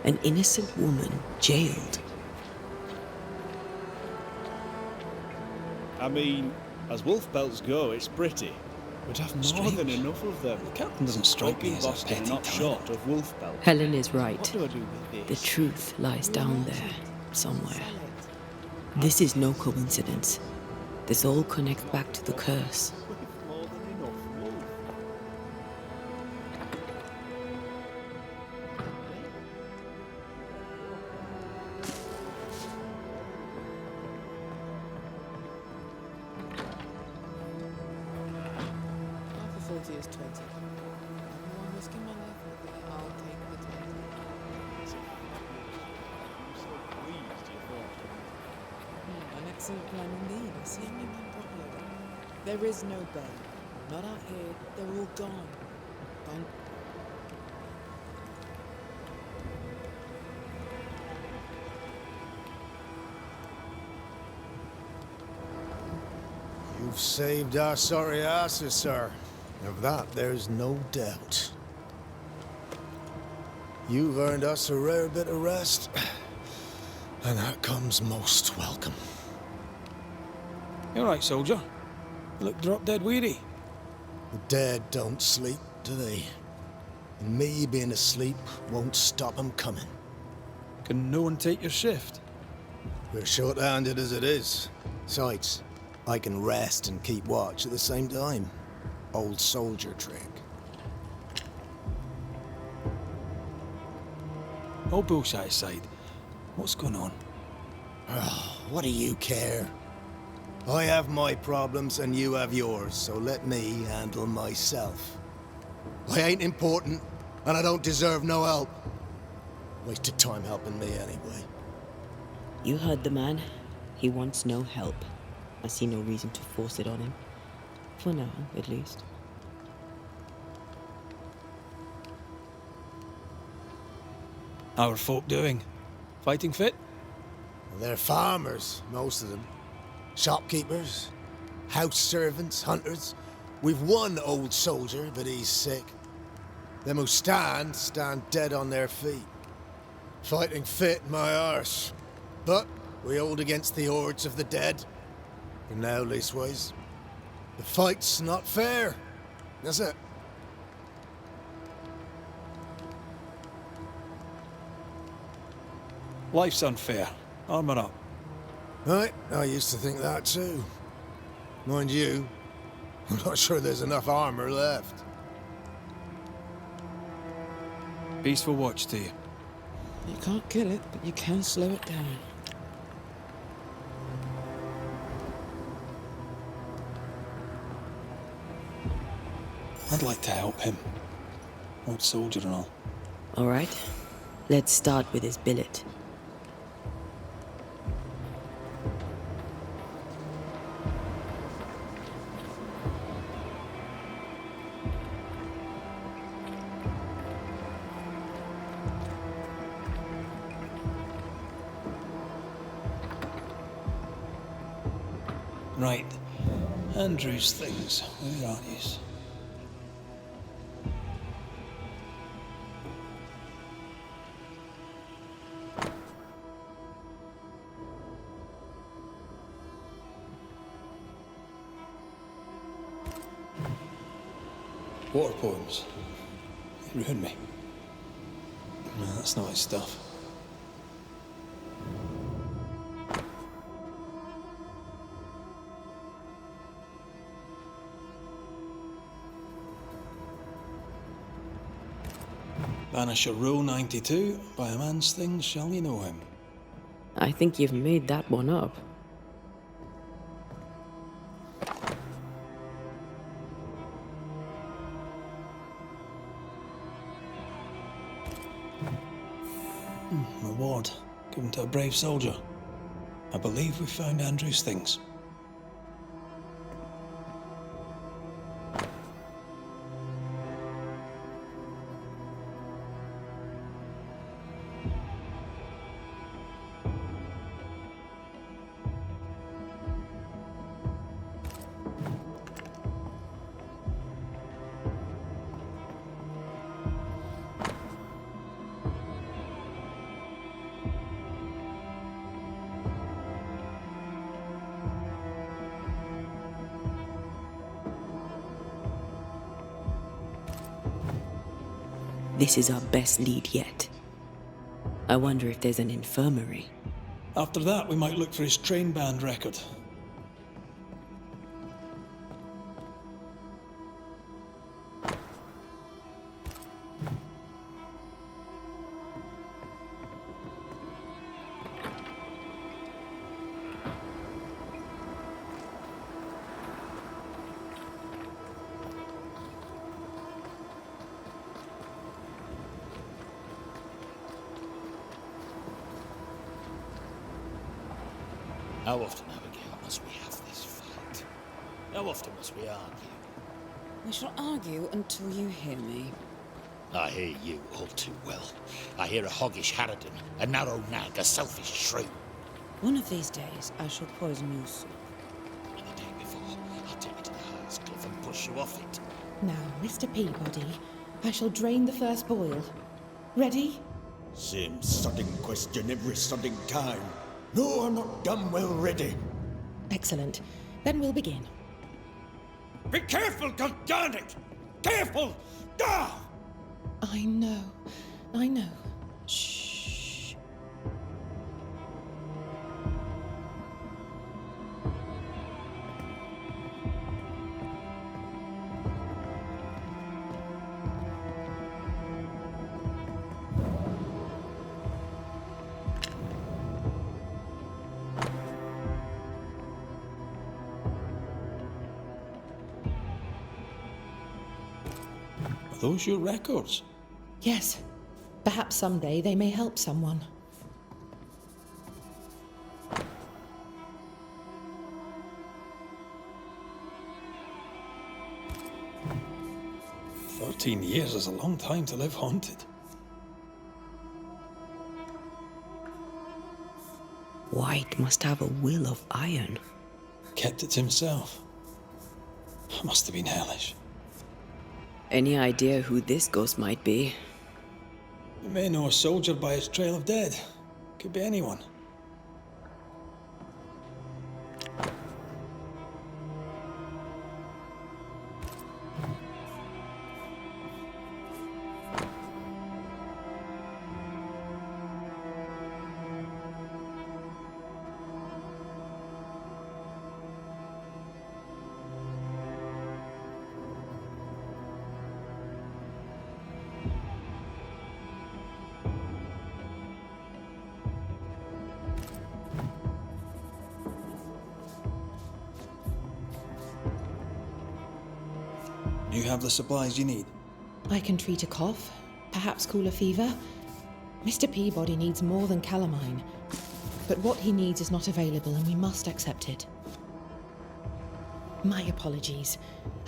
An innocent woman jailed. I mean, as wolf pelts go, it's pretty. We'd have more than enough of them. The captain doesn't strike me as a Boston petty not type. short of wolf pelts. Helen is right. What do I do with The this? truth lies down there, somewhere. This is no coincidence. This all connects back to the curse. More than enough wolf. Half a 40 is 20. Everyone risking my life with it, I'll take the 20. I'm so pleased you thought. An excellent plan indeed. I see me man properly. There is no bay. Not out here. They're all gone. Gone. You've saved our sorry asses, sir. Of that, there's no doubt. You've earned us a rare bit of rest, and that comes most welcome. You all right, soldier? You look drop dead weary. The dead don't sleep, do they? And me being asleep won't stop 'em coming. Can no one take your shift? We're short-handed as it is. Besides, I can rest and keep watch at the same time. Old soldier trick. All bullshit aside, what's going on? What do you care? I have my problems and you have yours, so let me handle myself. I ain't important, and I don't deserve no help. Wasted time helping me anyway. You heard the man. He wants no help. I see no reason to force it on him. For now, at least. How are folk doing? Fighting fit? They're farmers, most of them. Shopkeepers, house servants, hunters. We've one old soldier, but he's sick. Them who stand dead on their feet. Fighting fit, my arse. But we hold against the hordes of the dead. For now, leastways. The fight's not fair. That's it. Life's unfair. Armour up. Right, I used to think that too. Mind you, I'm not sure there's enough armor left. Peaceful watch to you. You can't kill it, but you can slow it down. I'd like to help him. Old soldier and all. All right. Let's start with his billet. Right. Andrew's things. Where are these? Water poems. They ruined me. No, that's not his stuff. Banisher Rule 92, by a man's things shall ye know him. I think you've made that one up. Reward given to a brave soldier. I believe we found Andrew's things. This is our best lead yet. I wonder if there's an infirmary. After that, we might look for his train band record. How often, Abigail, must we have this fight? How often must we argue? We shall argue until you hear me. I hear you all too well. I hear a hoggish harridan, a narrow nag, a selfish shrew. One of these days, I shall poison your soup. And the day before, I'll take you to the highest cliff and push you off it. Now, Mr. Peabody, I shall drain the first boil. Ready? Same sodding question every sodding time. No, I'm not done well ready. Excellent. Then we'll begin. Be careful, goddarn it! Careful! Ah! I know. Shh. Are those your records? Yes. Perhaps someday they may help someone. "13 years is a long time to live haunted." White must have a will of iron. Kept it to himself. Must have been hellish. Any idea who this ghost might be? You may know a soldier by his trail of dead. Could be anyone. You have the supplies you need. I can treat a cough, perhaps cool a fever. Mr. Peabody needs more than calamine. But what he needs is not available, and we must accept it. My apologies.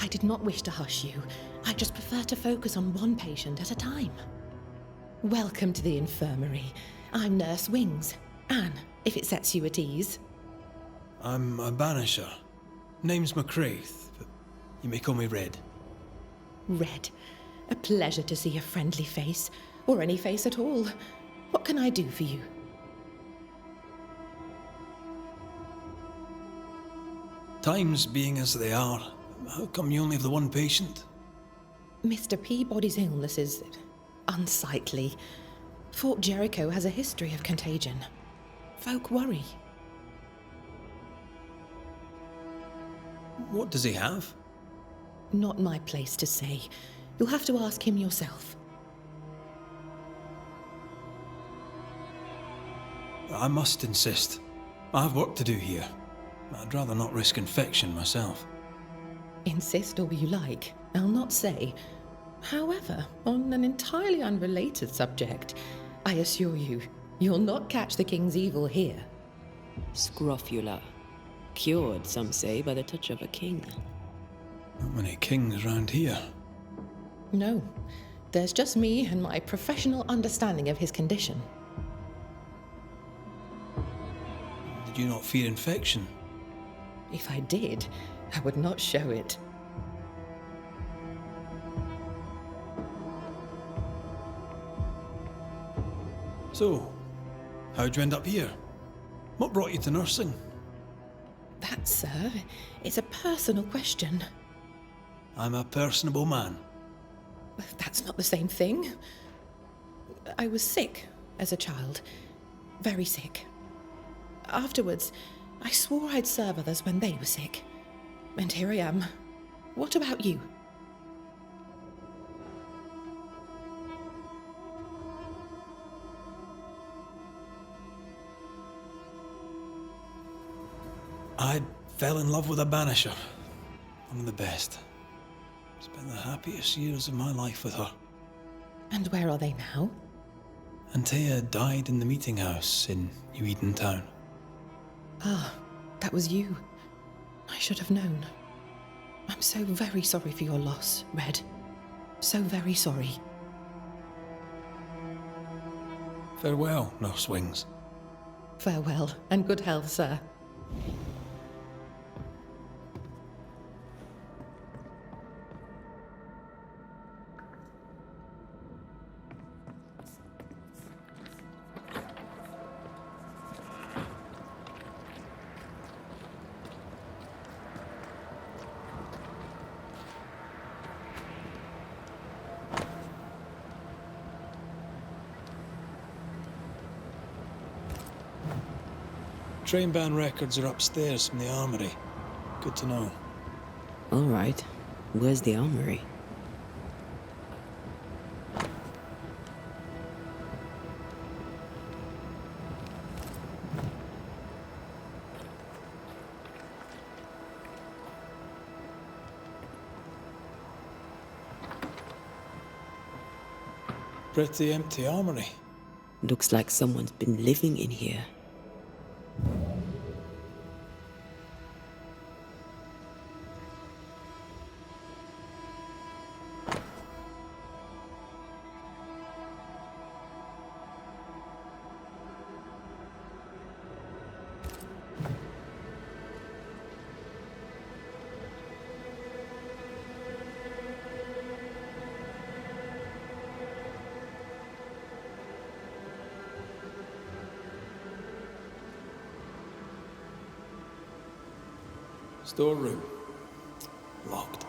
I did not wish to hush you. I just prefer to focus on one patient at a time. Welcome to the infirmary. I'm Nurse Wings. Anne, if it sets you at ease. I'm a Banisher. Name's McCraith, but you may call me Red. Red. A pleasure to see a friendly face, or any face at all. What can I do for you? Times being as they are, how come you only have the one patient? Mr. Peabody's illness is unsightly. Fort Jericho has a history of contagion. Folk worry. What does he have? Not my place to say. You'll have to ask him yourself. I must insist. I have work to do here. I'd rather not risk infection myself. Insist all you like. I'll not say. However, on an entirely unrelated subject, I assure you, you'll not catch the king's evil here. Scrofula. Cured, some say, by the touch of a king. Not many kings round here. No, there's just me and my professional understanding of his condition. Did you not fear infection? If I did, I would not show it. So, how'd you end up here? What brought you to nursing? That, sir, is a personal question. I'm a personable man. That's not the same thing. I was sick as a child. Very sick. Afterwards, I swore I'd serve others when they were sick. And here I am. What about you? I fell in love with a Banisher. One of the best. Spent the happiest years of my life with her. And where are they now? Antea died in the meeting house in New Eden Town. Ah, that was you. I should have known. I'm so very sorry for your loss, Red. So very sorry. Farewell, Nurse Wings. Farewell, and good health, sir. Train band records are upstairs from the armory. Good to know. All right. Where's the armory? Pretty empty armory. Looks like someone's been living in here. Storeroom. Locked.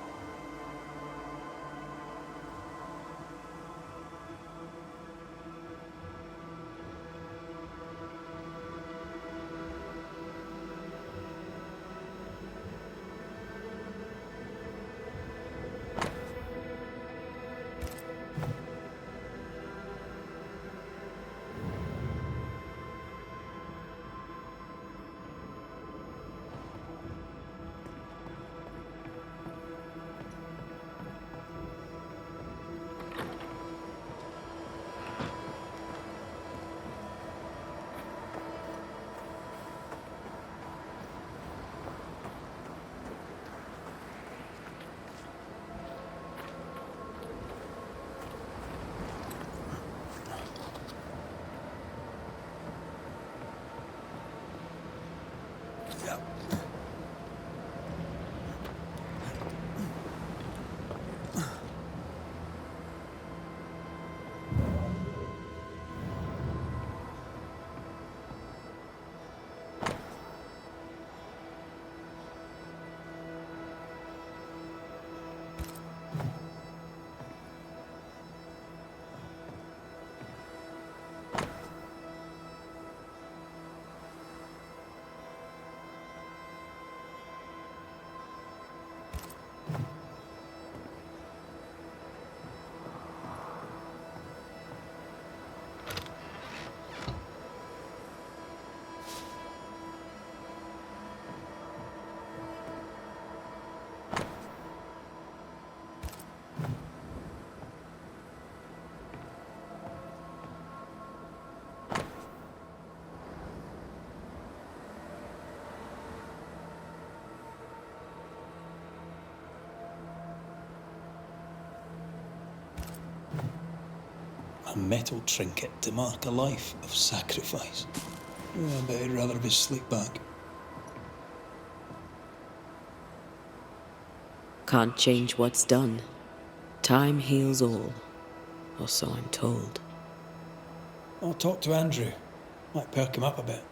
A metal trinket to mark a life of sacrifice. I bet he'd rather have his sleep back. Can't change what's done. Time heals all. Or so I'm told. I'll talk to Andrew. Might perk him up a bit.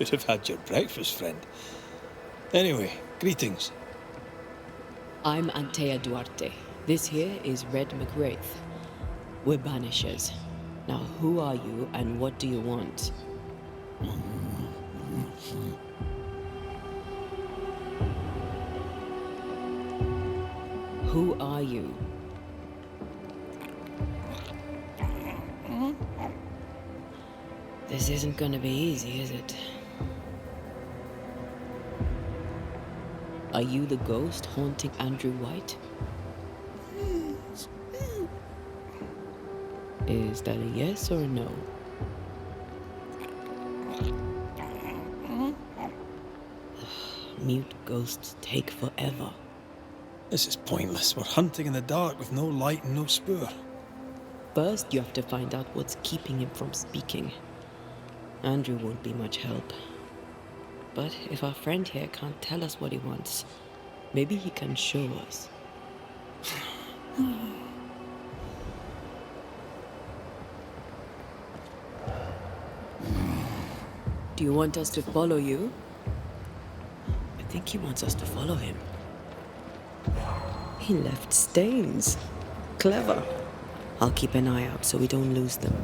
Should have had your breakfast, friend. Anyway, greetings. I'm Antea Duarte. This here is Red McWraith. We're Banishers. Now, who are you and what do you want? Who are you? This isn't gonna be easy, is it? Are you the ghost haunting Andrew White? Is that a yes or a no? Mute ghosts take forever. This is pointless. We're hunting in the dark with no light and no spoor. First, you have to find out what's keeping him from speaking. Andrew won't be much help. But if our friend here can't tell us what he wants, maybe he can show us. Do you want us to follow you? I think he wants us to follow him. He left stains. Clever. I'll keep an eye out so we don't lose them.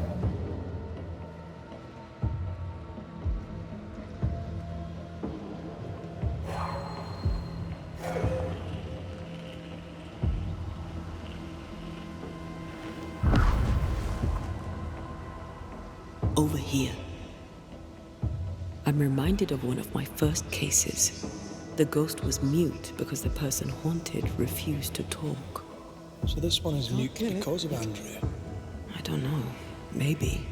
Over here. I'm reminded of one of my first cases. The ghost was mute because the person haunted refused to talk. So this one is mute because of Andrew. I don't know. Maybe.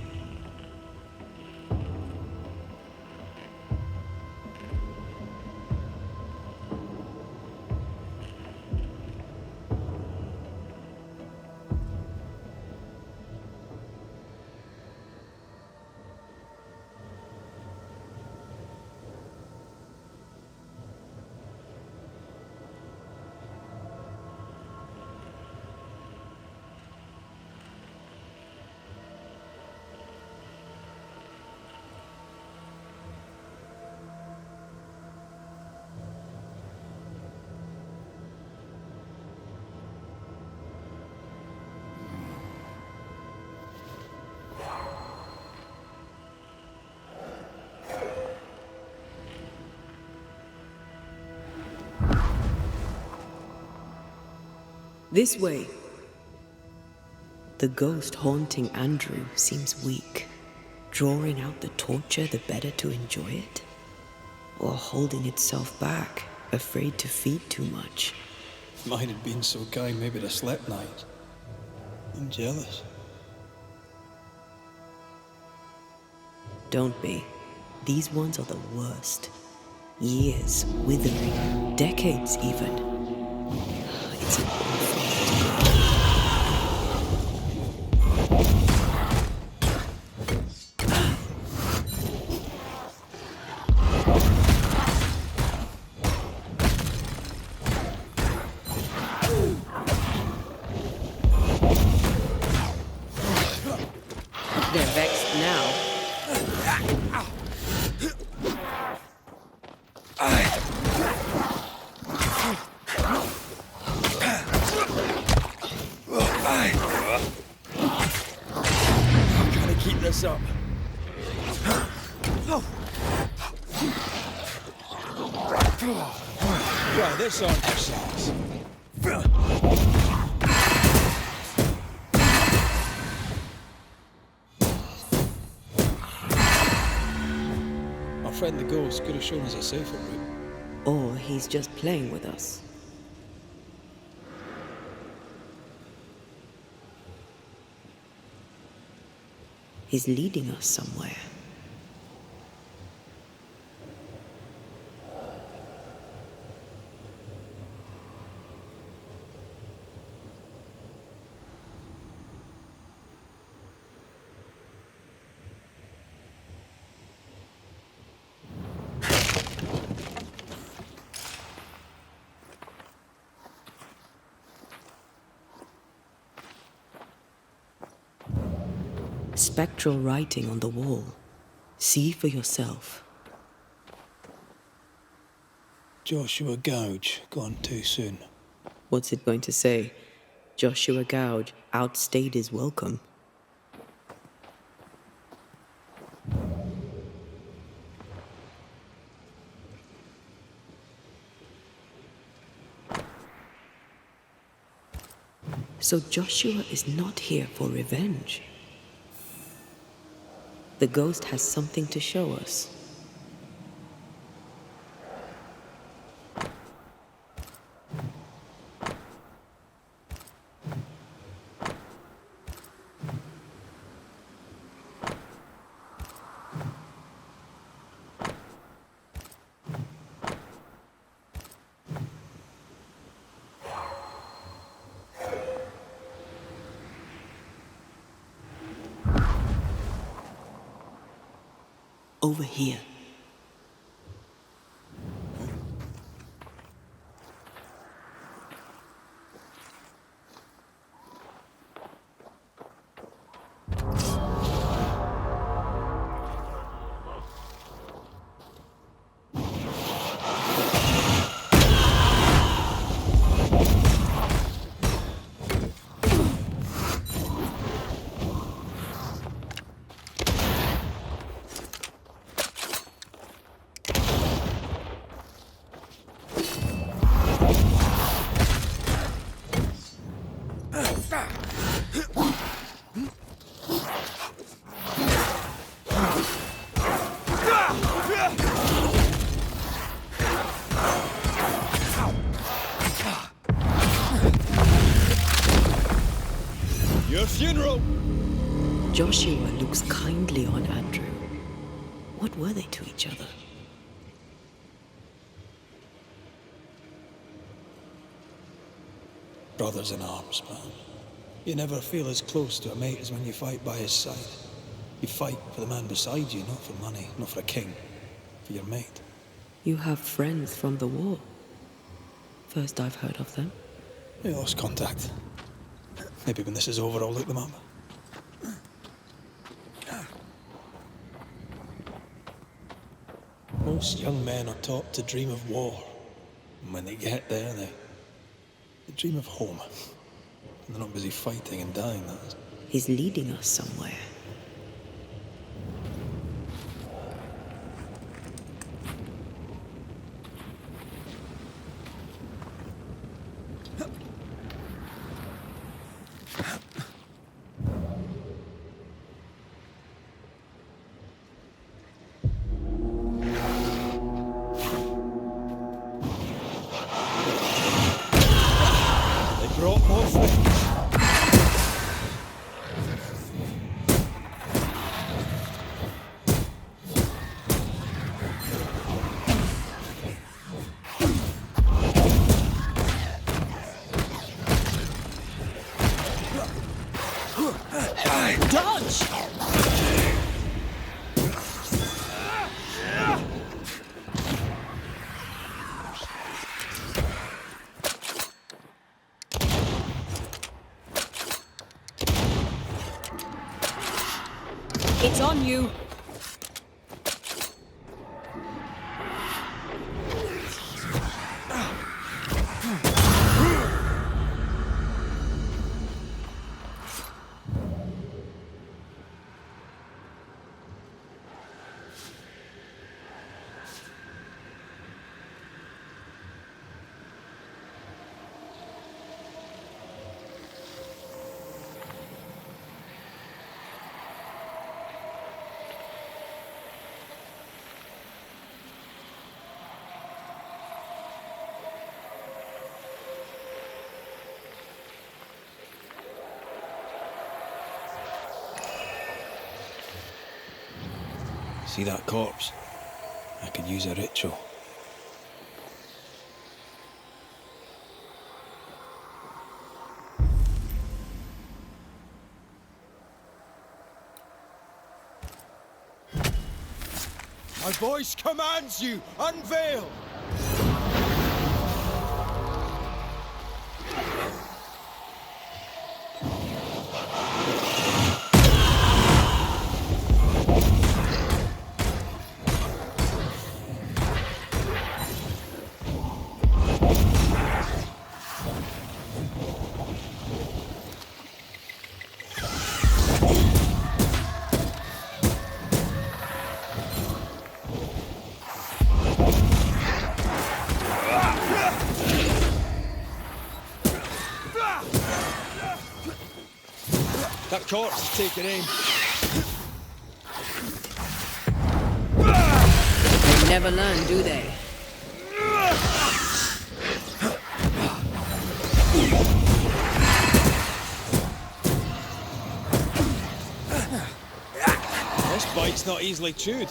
This way. The ghost haunting Andrew seems weak. Drawing out the torture the better to enjoy it? Or holding itself back, afraid to feed too much? If mine had been so kind, maybe I'd have slept nights. I'm jealous. Don't be. These ones are the worst. Years withering, decades even. It's an awful. They're vexed now. Gotta keep this up. Try this on yourselves. Our friend the ghost could have shown us a safer route. Or he's just playing with us. He's leading us somewhere. Spectral writing on the wall. See for yourself. Joshua Gouge gone too soon? What's it going to say? Joshua Gouge outstayed his welcome. So Joshua is not here for revenge. The ghost has something to show us. Over here. Funeral! Joshua looks kindly on Andrew. What were they to each other? Brothers in arms, man. You never feel as close to a mate as when you fight by his side. You fight for the man beside you, not for money, not for a king. For your mate. You have friends from the war. First I've heard of them. We lost contact. Maybe when this is over, I'll look them up. Most young men are taught to dream of war. And when they get there, they dream of home. And they're not busy fighting and dying, that is. He's leading us somewhere. It's on you! See that corpse? I could use a ritual. My voice commands you! Unveil! That corpse is taking aim. They never learn, do they? This bite's not easily chewed.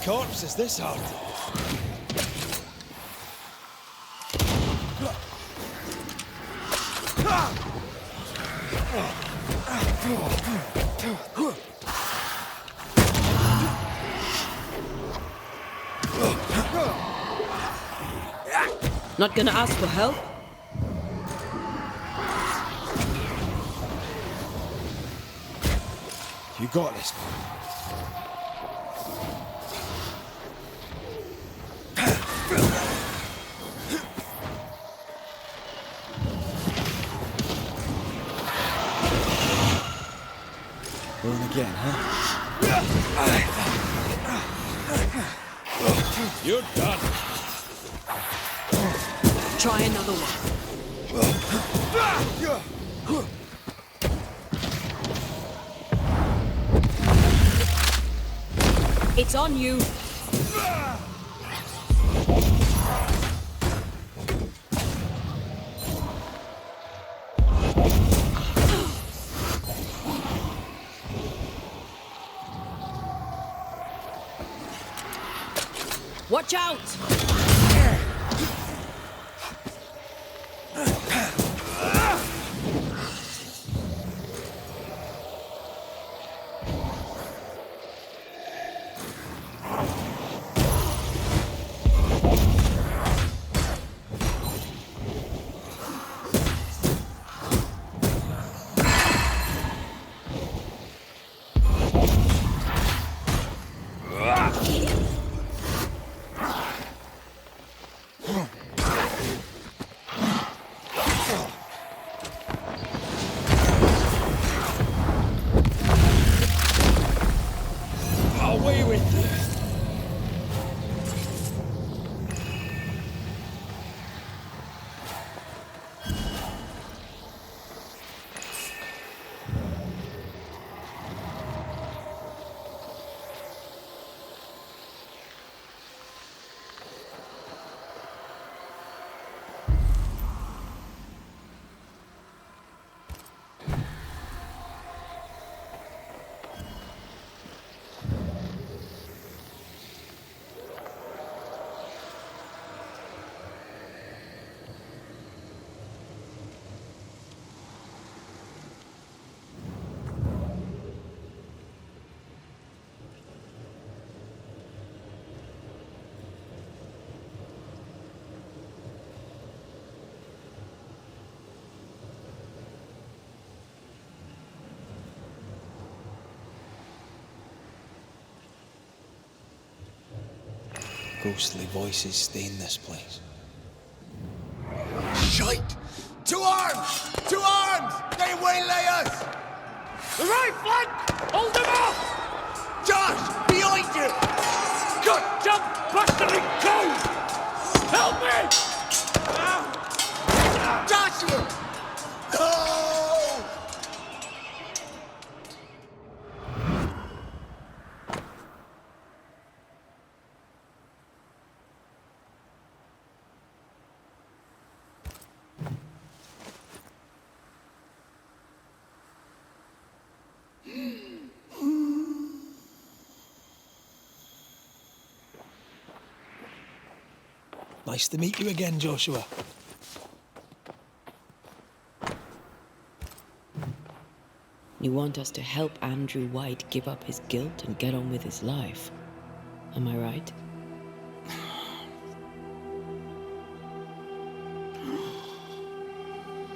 Corpse is this hard? Not gonna ask for help? You got this. Going again, huh? You're done. Try another one. It's on you. Watch out! Ghostly voices stain this place. Shite! To arms! To arms! They waylay us! The right flank! Hold them off! Josh! Behind you! Good jump, bustling code! Help me! Joshua! No! Nice to meet you again, Joshua. You want us to help Andrew White give up his guilt and get on with his life. Am I right?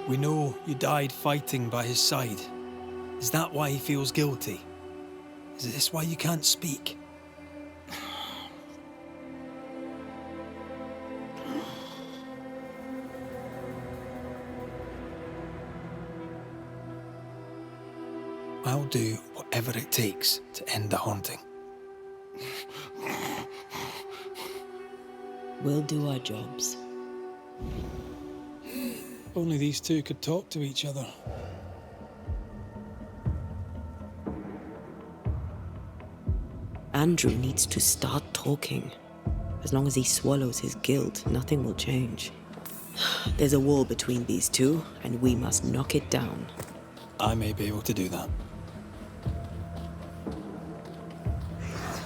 We know you died fighting by his side. Is that why he feels guilty? Is this why you can't speak? I'll do whatever it takes to end the haunting. We'll do our jobs. Only these two could talk to each other. Andrew needs to start talking. As long as he swallows his guilt, nothing will change. There's a wall between these two, and we must knock it down. I may be able to do that.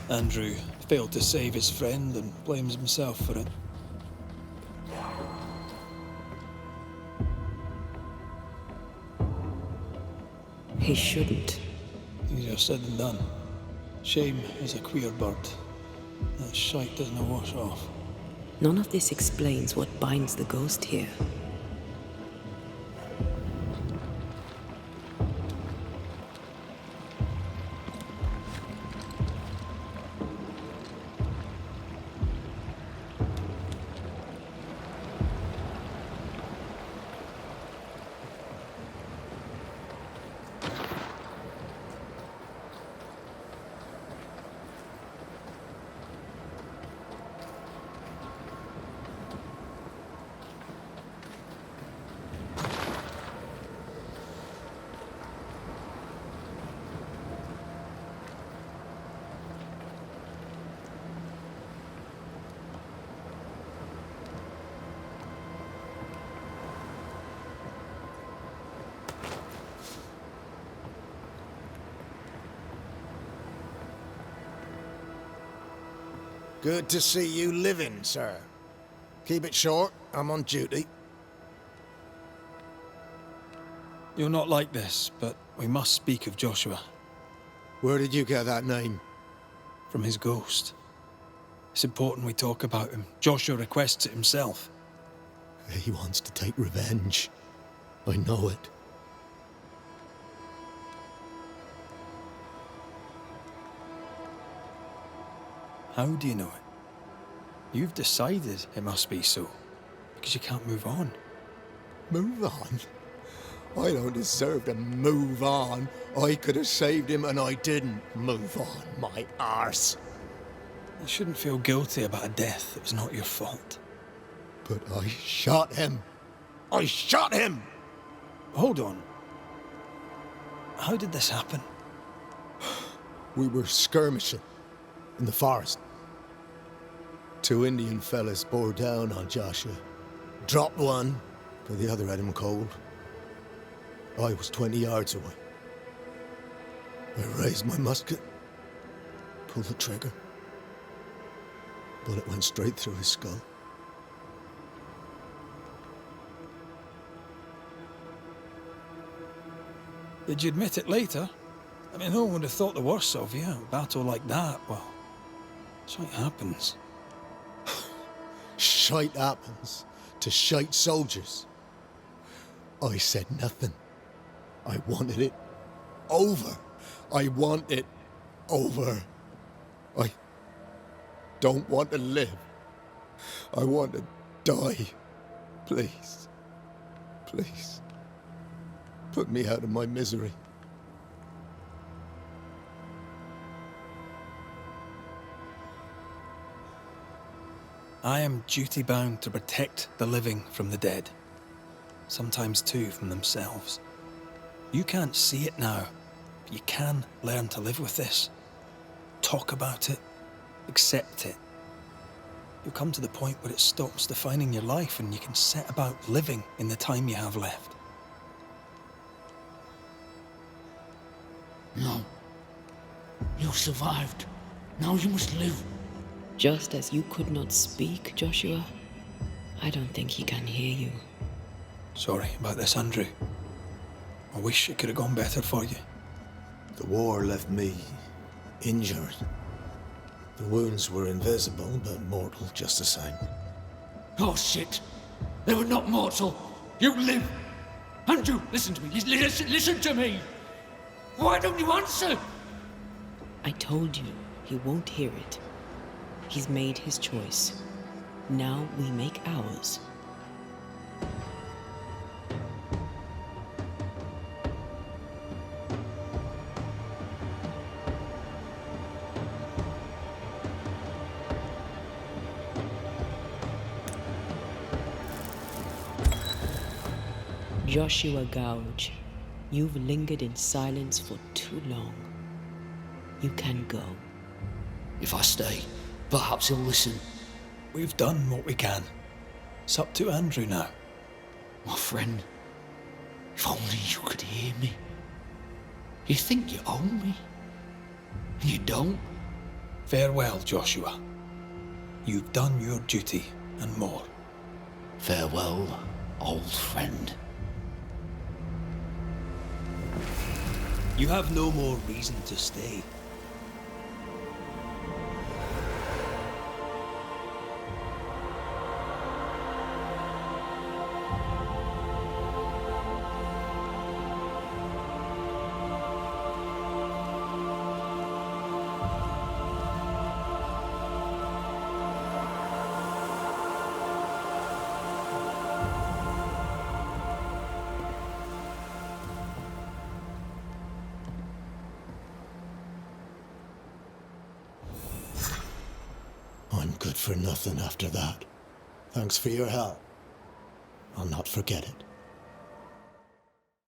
Andrew failed to save his friend and blames himself for it. He shouldn't. Easier said than done. Shame is a queer bird. That shite doesn't wash off. None of this explains what binds the ghost here. Good to see you living, sir. Keep it short, I'm on duty. You're not like this, but we must speak of Joshua. Where did you get that name? From his ghost. It's important we talk about him. Joshua requests it himself. He wants to take revenge. I know it. How do you know it? You've decided it must be so, because you can't move on. Move on? I don't deserve to move on. I could have saved him and I didn't. Move on, my arse. You shouldn't feel guilty about a death that was not your fault. But I shot him. I shot him! Hold on. How did this happen? We were skirmishing in the forest. Two Indian fellas bore down on Joshua. Dropped one, but the other had him cold. I was 20 yards away. I raised my musket, pulled the trigger. Bullet went straight through his skull. Did you admit it later? I mean, no one would have thought the worst of you. A battle like that, well, shite happens. Shite happens to shite soldiers. I said nothing. I wanted it over. I want it over. I don't want to live. I want to die. Please. Please. Put me out of my misery. I am duty-bound to protect the living from the dead. Sometimes too from themselves. You can't see it now, but you can learn to live with this. Talk about it. Accept it. You'll come to the point where it stops defining your life and you can set about living in the time you have left. No. You survived. Now you must live. Just as you could not speak, Joshua, I don't think he can hear you. Sorry about this, Andrew. I wish it could have gone better for you. The war left me injured. The wounds were invisible, but mortal just the same. Oh shit! They were not mortal! You live! Andrew, listen to me. Listen to me. Why don't you answer? I told you he won't hear it. He's made his choice. Now we make ours. Joshua Gouge, you've lingered in silence for too long. You can go. If I stay, perhaps he'll listen. We've done what we can. It's up to Andrew now. My friend, if only you could hear me. You think you own me, and you don't. Farewell, Joshua. You've done your duty and more. Farewell, old friend. You have no more reason to stay. I'm good for nothing after that. Thanks for your help. I'll not forget it.